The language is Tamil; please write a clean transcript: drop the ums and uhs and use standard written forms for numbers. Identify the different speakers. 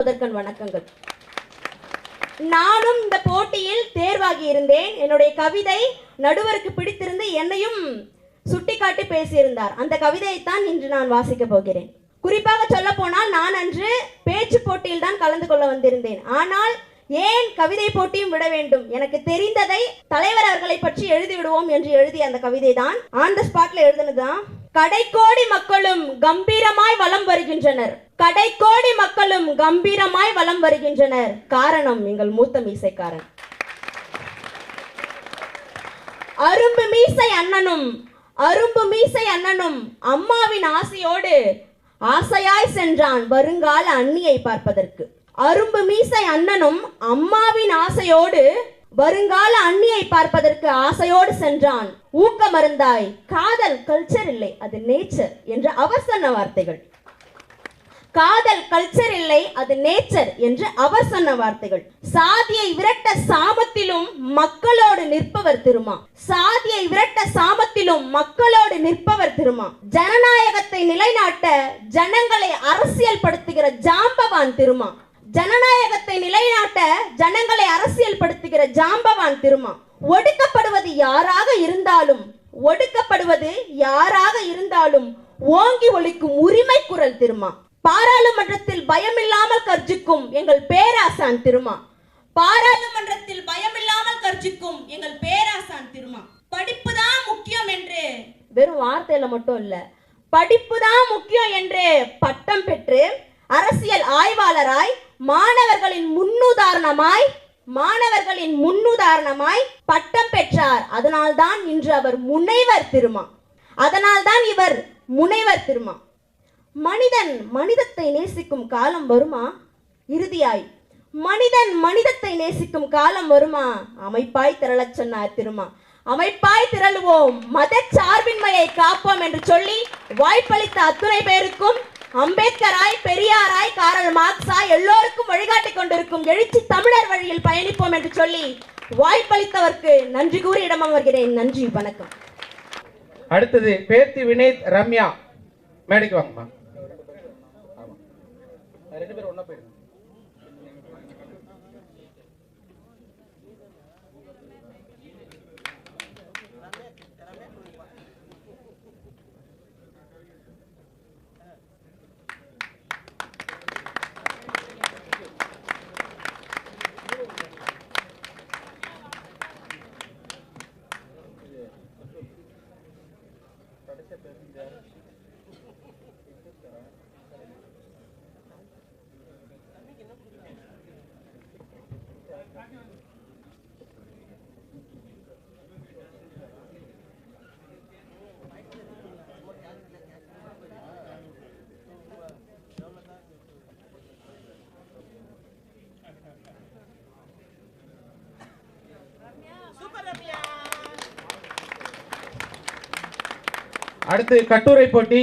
Speaker 1: முதற்கண் வணக்கங்கள். நானும் இந்த போட்டியில் தேர்வாகி இருந்தேன். என்னுடைய கவிதை நடுவருக்கு பிடித்திருந்து என்னையும் சுட்டிக்காட்டி பேசியிருந்தார். அந்த கவிதையைத்தான் இன்று நான் வாசிக்க போகிறேன். குறிப்பாக சொல்ல போனால் நான் அன்று பேச்சு போட்டியில் தான் கலந்து கொள்ள வந்திருந்தேன். ஆனால் ஏன் கவிதை போட்டியும் விட வேண்டும், எனக்கு தெரிந்ததை தலைவர் அவர்களை பற்றி எழுதி விடுவோம் என்று எழுதிய அந்த கவிதை தான் ஆன் த ஸ்பாட்ல எழுதுனதுதான். கடைக்கோடி மக்களும் கம்பீரமாய் வலம் வருகின்றனர். கடைக்கோடி மக்களும் கம்பீரமாய் வலம் வருகின்றனர். காரணம் எங்கள் மூத்த மீசைக்காரன். அரும்பு மீசை அண்ணனும் அம்மாவின் ஆசையோடு ஆசையாய் சென்றான் வருங்கால அண்ணியை பார்ப்பதற்கு. அரும்பு மீசை அண்ணனும் அம்மாவின் ஆசையோடு வருங்கால அண்ணியை பார்ப்பதற்கு ஆசையோடு சென்றான். ஊக்க மருந்தாய் காதல் கல்ச்சர் இல்லை அது நேச்சர் என்ற அவர் சொன்ன வார்த்தைகள். காதல் கல்ச்சர் இல்லை அது நேச்சர் என்று அவர் சொன்ன வார்த்தைகள். சாதியை விரட்ட சாமத்திலும் மக்களோடு நிற்பவர் திருமா. சாதியை விரட்ட சாமத்திலும் மக்களோடு நிற்பவர் திருமா. ஜனநாயகத்தை நிலைநாட்ட ஜனங்களை அரசியல் படுத்துகிற ஜாம்பவான் திருமா. ஜனநாயகத்தை நிலைநாட்ட ஜனங்களை அரசியல் படுத்துகிற ஜாம்பவான் திருமா. ஒடுக்கப்படுவது யாராக இருந்தாலும் ஓங்கி ஒலிக்கும் உரிமை குரல் திருமா. பாராளுமன்றத்தில் பயமில்லாமல் கர்ஜிக்கும் எங்கள் பேராசான் திருமா. பாராளுமன்றத்தில் பயமில்லாமல் கர்ஜிக்கும் எங்கள் பேராசான் திருமா. படிப்பு தான் முக்கியம் என்று வெறும் வார்த்தையில மட்டும் இல்ல, படிப்பு தான் முக்கியம் என்று பட்டம் பெற்று அரசியல் ஆய்வாளராய் மாணவர்களின் முன்னுதாரணமாய் பட்டம் பெற்றார். அதனால்தான் இன்று அவர் முனைவர் திருமா. அதனால்தான் இவர் முனைவர் திருமா. மனிதத்தை நேசிக்கும் காலம் வருமா? இறுதியாய் மனிதத்தை நேசிக்கும் காலம் வருமா? அமைப்பாய் திரளச் சொன்னார் திருமா. அமைப்பாய் திரளுவோம், மத சார்பின்மையை காப்போம் என்று சொல்லி வாய்ப்பளித்த அத்துணை பேருக்கும் அம்பேத்கராய், பெரியாராய், காரல் மார்க்ஸாய் எல்லோருக்கும் வழிகாட்டிக் கொண்டிருக்கும் எழுச்சி தமிழர் வழியில் பயணிப்போம் என்று சொல்லி வாய்ப்பளித்தவருக்கு நன்றி கூறி இடமர்கிறேன். நன்றி, வணக்கம்.
Speaker 2: அடுத்தது பேர்த்தி வினேத் ரம்யா, மேடைக்கு வாங்கம்மா. ரெண்டு பேரும் ஒண்ணா போயிடுங்க. அடுத்து கட்டுரை போட்டி.